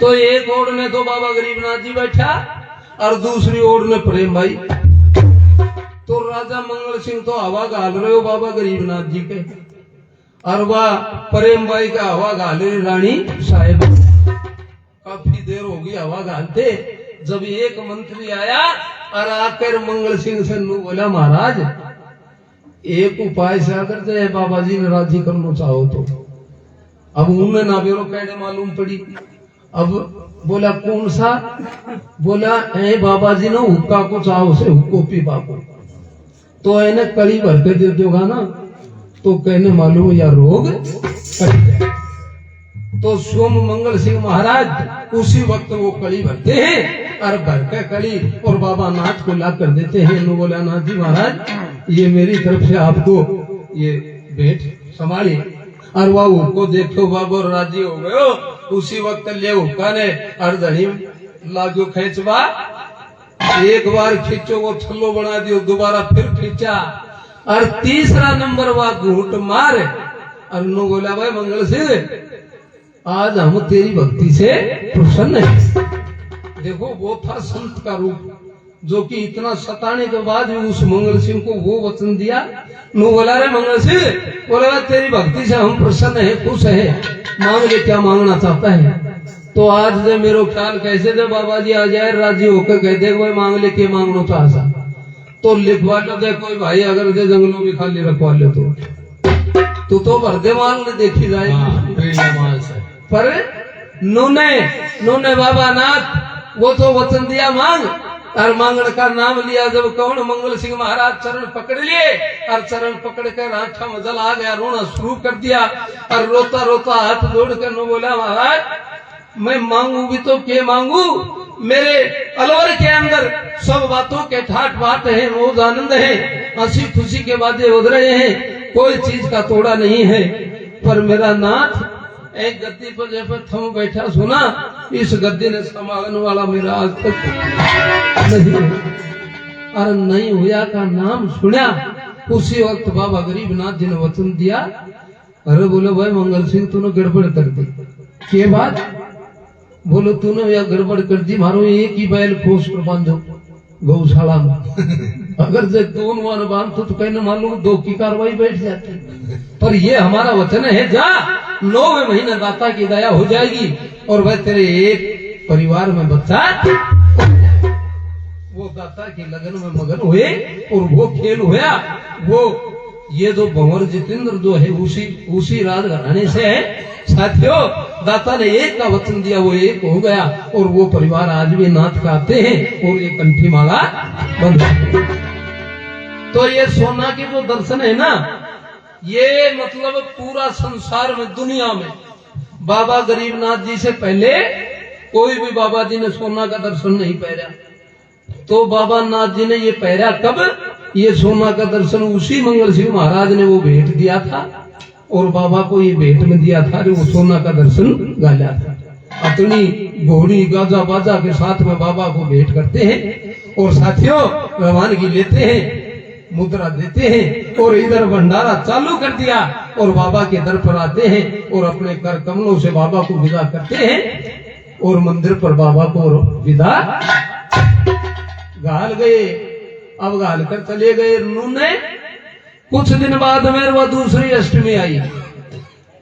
तो एक ओर में तो बाबा गरीबनाथ जी बैठा और दूसरी ओर में प्रेम भाई। तो राजा मंगल सिंह तो हवा गाल रहे हो बाबा गरीबनाथ जी के, और वह प्रेम भाई का हवा गाल रही रानी साहेब। काफी देर हो गई हवा गालते, जब एक मंत्री आया और आकर मंगल सिंह से नू बोला, महाराज एक उपाय से अगर जाए बाबा जी ने राजी करना चाहो तो। अब उन्हें ना बेरो कहने मालूम पड़ी। अब बोला कौन सा? बोला ए बाबा जी ने हुक्का को चाहो से हुक्को पीपा को, तो इन्हें कड़ी भर के दे दोगा ना तो कहने मालूम या रोग कट जाए। तो सोम मंगल सिंह महाराज उसी वक्त वो कड़ी भरते हैं और भर के कड़ी और बाबा नाथ को ला कर देते हैं। नो बोला नाथ जी महाराज ये मेरी तरफ से आपको ये भेंट संभाली, और वह उनको देखो बाबा राजी हो गयो। उसी वक्त ले हुक्का ने अर्धनी लागो खेचवा, एक बार खींचो वो छल्लो बना दियो, दोबारा फिर खींचा और तीसरा नंबर वह घूट मार। और नो बोला भाई मंगल सिंह आज हम तेरी भक्ति से प्रसन्न हैं। देखो वो था संत का रूप, जो कि इतना सताने के बाद भी उस मंगल सिंह को वो वचन दिया। नो बोला रे मंगल सिंह, बोला तेरी भक्ति से हम प्रसन्न है, खुश है, मांग ले क्या मांगना चाहता है। तो आज दे मेरो ख्याल कैसे दे बाबा जी आ जाए राजी होकर कह दे कोई मांग ले के मांगना चाहता तो लिखवा लो दे कोई भाई, अगर दे जंगलों में खाली रखवा ले तो भर दे मांग ले देखी जाए। पर नूने बाबा नाथ वो तो वचन दिया मांग, और मांगण का नाम लिया। जब कौन मंगल सिंह महाराज चरण पकड़ लिए और चरण पकड़ कर आंखों में जल आ गया, रोना शुरू कर दिया और रोता रोता हाथ जोड़ कर नो बोला महाराज मैं मांगू भी तो क्या मांगू, मेरे अलवर के अंदर सब बातों के ठाट बाट है, रोज आनंद है, हंसी खुशी के बातें हो रहे हैं, कोई चीज का तोड़ा नहीं है। पर मेरा नाथ एक गद्दी पर जब थम बैठा सुना, इस गद्दी ने संभालने वाला मेरा आज तक नहीं, और नहीं हुआ का नाम सुना। उसी वक्त बाबा गरीबनाथ जी ने वचन दिया, अरे बोलो भाई मंगल सिंह तूने गड़बड़ कर दी। के बाद? बोलो तूने यह गड़बड़ कर दी, मारो एक ही बैल खोस कर बांधो गौशाला में। अगर जो दोनों वन बांधो तो कहने मालूम दो की कार्रवाई बैठ जाती। पर ये हमारा वचन है, जा 9वें महीने दाता की दया हो जाएगी और वह तेरे एक परिवार में बच्चा। वो दाता की लगन में मगन हुए और वो खेल हुआ। वो ये जो भंवर जितेंद्र जो है उसी राज घराने से है। साथियों दाता ने एक का वचन दिया, वो एक हो गया और वो परिवार आज भी नाथ गाते हैं और ये कंठी माला बंद। तो ये सोना की जो दर्शन है ना, ये मतलब पूरा संसार में दुनिया में बाबा गरीबनाथ जी से पहले कोई भी बाबा जी ने सोना का दर्शन नहीं पहरा। तो बाबा नाथ जी ने ये पहरा कब? ये सोना का दर्शन उसी मंगल सिंह महाराज ने वो भेंट दिया था और बाबा को ये भेंट में दिया था, वो सोना का दर्शन गाला था। अपनी घोड़ी गाजा बाजा के साथ में बाबा को भेंट करते हैं और साथियों रवानगी लेते हैं, मुद्रा देते हैं और इधर भंडारा चालू कर दिया और बाबा के दर पर आते हैं और अपने कर कमलों से बाबा को विदा करते हैं और मंदिर पर बाबा को विदा गाल गए। अब गाल कर चले गए। उन्होंने कुछ दिन बाद में वह दूसरी अष्टमी आई।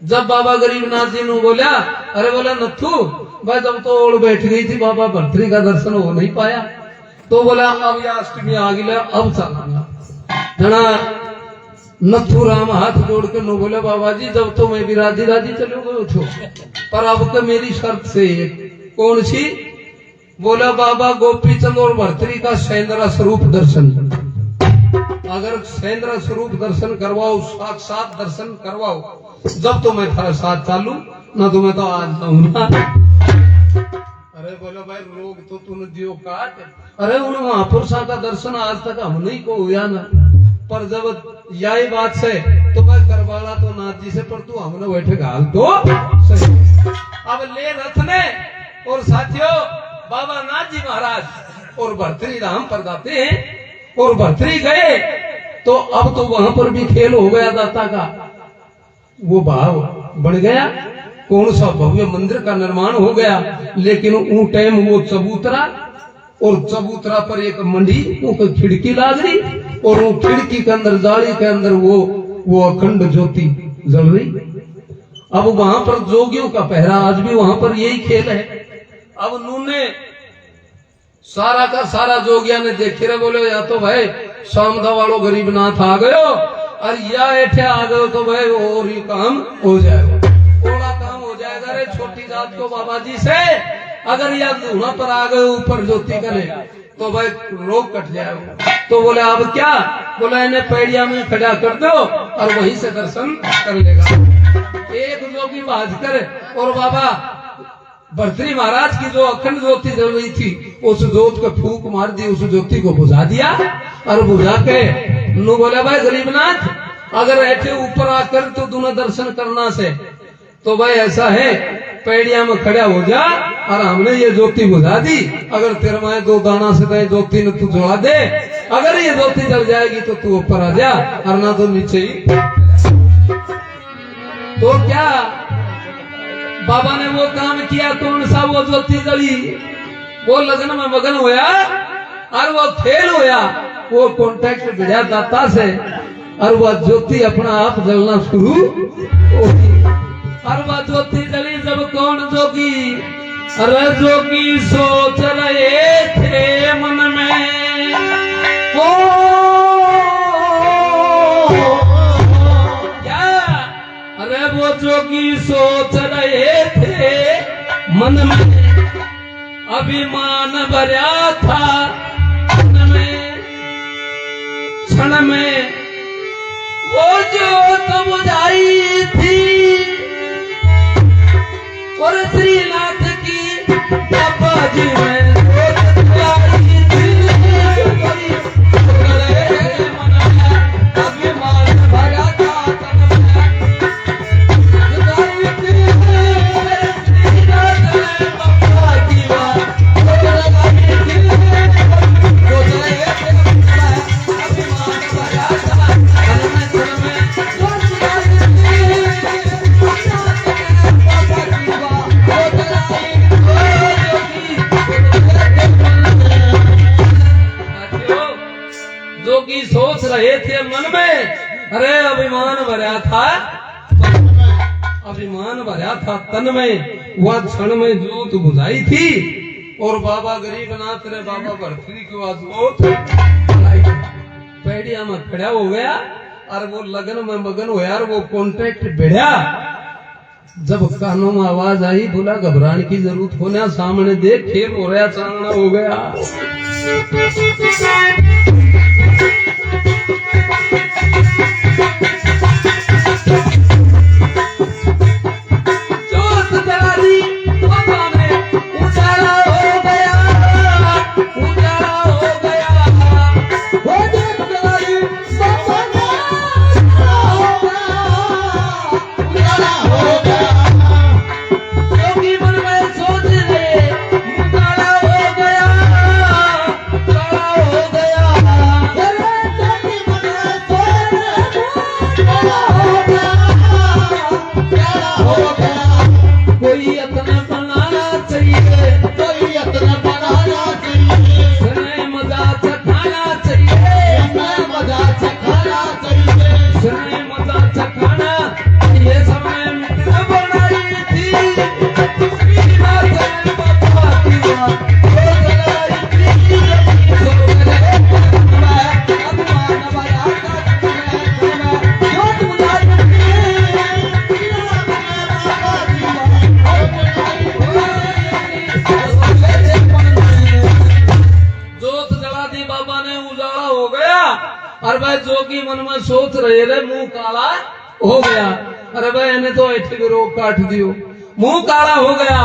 जब बाबा गरीबनाथ जी ने बोला, अरे बोला नथु भाई जब तो ओढ़ बैठ गई थी, बाबा भर्तरी का दर्शन हो नहीं पाया, तो बोला अब यह अष्टमी आ गई, अब चलाना। जना नथु राम हाथ जोड़ के नो बोले बाबा जी जब तो मैं भी राजी राजी चले गए छो, पर अब तो मेरी शर्त से कौन सी? बोला बाबा गोपी चंद और भर्तरी का सेंद्रा स्वरूप दर्शन। अगर सेंद्रा स्वरूप दर्शन करवाओ, साक्षात दर्शन करवाओ, जब तो मैं थारा साथ चालू, ना तो मैं तो आज जाऊंगा। अरे बोलो भाई रोग तो तूने दियो काट। अरे उन महापुरुषा का दर्शन आज तक हम नहीं को हुआ ना, पर जब यही बात से तो मैं करवाला तो नाथ जी से, पर तू हमने बैठे घाल तो सही। अब ले रथ ने और साथियों बाबा नाथ जी महाराज और भर्तरी राम पर जाते हैं और भर्तरी गए तो अब तो वहां पर भी खेल हो गया दाता का, वो भाव बढ़ गया कौन सा भव्य मंदिर का निर्माण हो गया। लेकिन ऊ टाइम वो चबूतरा और चबूतरा पर एक मंडी वो खिड़की लाग रही और वो खिड़की के अंदर जाली के अंदर वो अखंड ज्योति जल रही। अब वहां पर जोगियों का पहरा, आज भी वहां पर यही खेल है। अब उन्होंने सारा का सारा जोगिया ने देखे रहे, बोले या तो भाई सामदा वालों गरीबनाथ आ गयो और या ऐठे आ गयो तो भाई और ही काम हो जाएगा, थोड़ा काम हो जाएगा रे छोटी जात को बाबा जी से। अगर या धूना पर आ गए ऊपर ज्योति करे तो भाई रोग कट जाएगा। तो बोले अब क्या, बोला इन्हें पैड़िया में खड़ा कर दो और वहीं से दर्शन कर लेगा। एक जोगी भाजकर और बाबा भर्तृहरि महाराज की जो अखंड ज्योति जल रही थी उस ज्योत को फूंक मार दी, उस ज्योति को बुझा दिया और बुझा के नु बोले भाई गरीबनाथ अगर ऐसे ऊपर आकर तो तूने दर्शन करना से तो भाई ऐसा है पैड़िया में खड़ा हो जा और हमने ये ज्योति बुझा दी। अगर तेरे माए दो दाना से दे ज्योति ने तू जोड़ा दे, अगर ये ज्योति जल जाएगी तो तू ऊपर आ जा और ना तो नीचे ही। तो क्या बाबा ने वो काम किया, कौन सा वो ज्योति जली, वो लगन में मगन होया और वो फेल होया, वो कॉन्टेक्ट भिड़ा दाता से और वह ज्योति अपना आप जलना शुरू होगी। और वह ज्योति जली जब कौन जोगी, अरे जोगी सोच रहे थे मन में, ओ क्या, अरे वो जोगी सोच रहे थे मन में, अभिमान भरा था मन में, क्षण में वो ज्योत बुझाई थी और श्रीनाथ की बाबा जी में बुझाई थी। अभिमान भरा था तन में, बुझाई थी श्रीनाथ ने बाबा की बात, बुझाई थी अभिमान भरा था तन में, क्षण में जोगी सोच रहे थे मन में, अरे अभिमान भरा था, अभिमान भरा था तन में, वह क्षण में ज्योत बुझाई थी। और बाबा गरीबनाथ ने बाबा भर्तृहरि की बात पैड़िया में खड़ा हो गया और वो लगन में मगन हो यार, वो कॉन्ट्रैक्ट भिड़ा। जब कानों में आवाज आई, बोला घबराने की जरूरत होना, सामने देख खेल हो रहा, चांदना हो गया। और भाई जोगी मन में सोच रहे रे मुंह काला हो गया, अरे भाई इन्हें तो ऐसे भी रोग काट दियो, मुंह काला हो गया।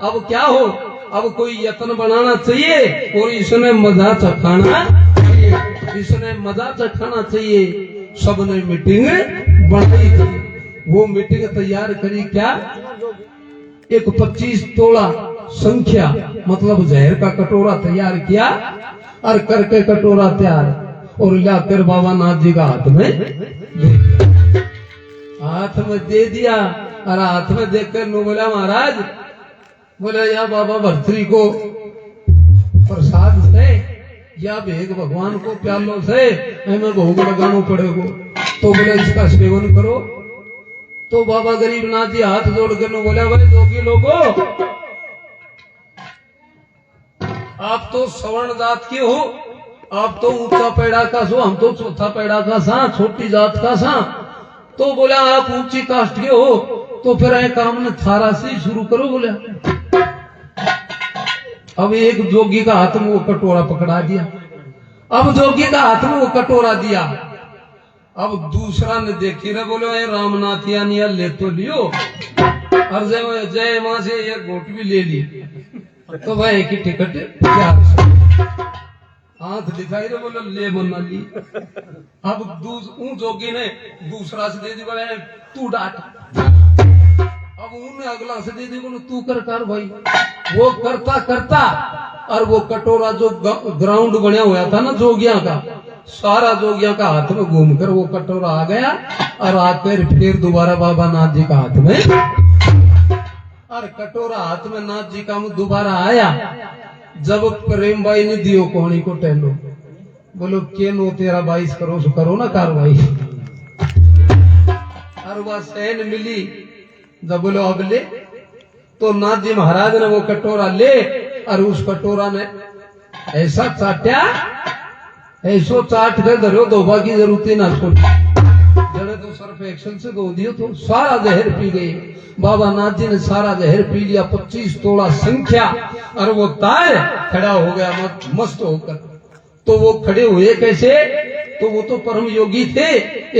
अब क्या हो, अब कोई यत्न बनाना चाहिए और इसने मजा चखाना चाहिए, इसने मजा चखाना चाहिए। सबने मीटिंग बनाई थी, वो मीटिंग तैयार करी क्या, एक 25 तोला संख्या मतलब जहर का कटोरा तैयार किया और करके कटोरा तैयार और लाकर बाबा नाथ जी का हाथ में दे दिया और हाथ में देखकर नु बोला महाराज, बोले या बाबा भर्तरी को प्रसाद से या भेग भगवान को प्यालो से हमें भोग लगाना पड़ेगा, तो बोले इसका सेवन करो। तो बाबा गरीबनाथ जी हाथ जोड़ कर नु बोला, भाई जोगी लोगो, आप तो सवर्ण जात के हो, आप तो ऊंचा पैड़ा का सो, हम तो चौथा पैड़ा का सा, छोटी जात का सा। तो बोला आप ऊंची कास्ट के हो, तो फिर एक काम ने थारा से शुरू करो। बोला अब एक जोगी का हाथ में वो कटोरा पकड़ा दिया, अब जोगी का हाथ में वो कटोरा दिया। अब दूसरा ने देखी ना, बोले रामनाथ यानिया ले तो लियो, और जय मां से एक घोट भी ले ली। तो भाई की टिकट 400 हाथ दिखाई रहे, बोले ले बना ली। अब जोगी ने दूसरा से दे दी, बोले तू डांट। अब उन्हें अगला से दे दी, बोले तू कर भाई। वो करता करता और वो कटोरा जो ग्राउंड बना हुआ था ना जोगिया का, सारा जोगिया का हाथ में घूमकर वो कटोरा आ गया और आकर फिर दोबारा बाबा नाथ जी का हाथ में, और कटोरा हाथ में नाथ जी का दोबारा आया। जब प्रेम भाई ने दियो कोहनी को टहलो, बोलो के नो तेरा 22 करो सो करो ना कार्रवाई। और वह सहन मिली, जब बोलो अब ले, तो नाथ जी महाराज ने वो कटोरा ले और उस कटोरा ने ऐसा चाट्या, ऐसो चाट कर धरो, धोबा की जरूरत ही ना छोड़ी। जड़े तो सर्फ एक्शन से धो दियो तो सारा जहर पी गई। बाबा नाथ जी ने सारा जहर पी लिया, 25 तोड़ा संख्या, और वो तार खड़ा हो गया मस्त होकर। तो वो खड़े हुए कैसे, तो वो तो परम योगी थे।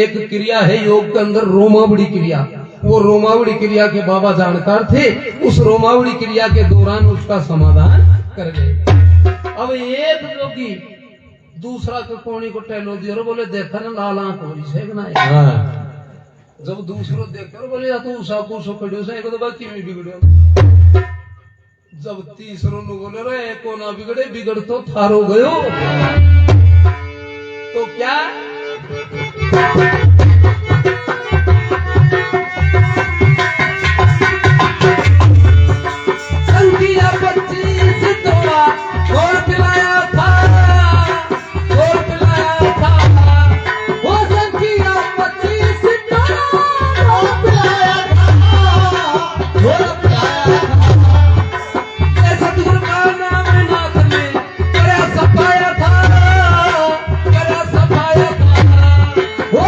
एक क्रिया है योग के अंदर, रोमावड़ी क्रिया। वो रोमावड़ी क्रिया के बाबा जानकार थे, उस रोमावड़ी क्रिया के दौरान उसका समाधान कर गए। अब एक जोगी दूसरा के कोणी को टहलो दिया, बोले देखा ना लाल आंख हो रही है। जब दूसरो देखकर बोले या तो उषा को सो खड़ो से, तो बाकी में बिगड़ो। जब तीसरो ने बोले रे को ना बिगड़े, बिगड़ तो थारो गयो। तो क्या संख्या 25 तोड़ा और पिलाया था, और पिलाया था। वो संख्या 25 तोड़ा और पिलाया था, और पिलाया था। सतगुरु का नाम नाथ ने करा सफाया था, करा सफाया था। वो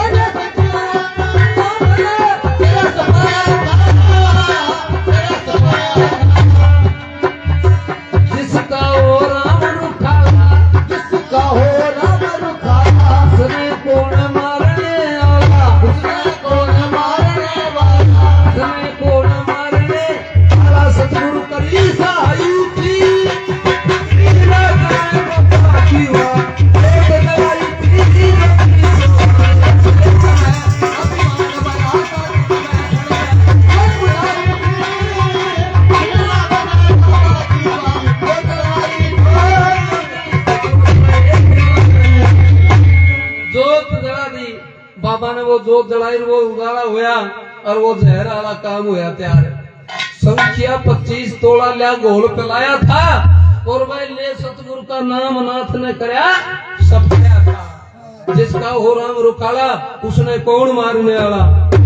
बाबा ने वो जोत जलाई, वो उजाला हुआ और वो जहर वाला काम हुआ तैयार। संख्या 25 तोड़ा लिया घोल पिलाया था, और भाई ले सतगुरु का नाम नाथ ने कराया सफाया था। जिसका हो राम रुखाला, उसने कौन मारने वाला,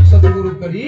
सतगुरु करी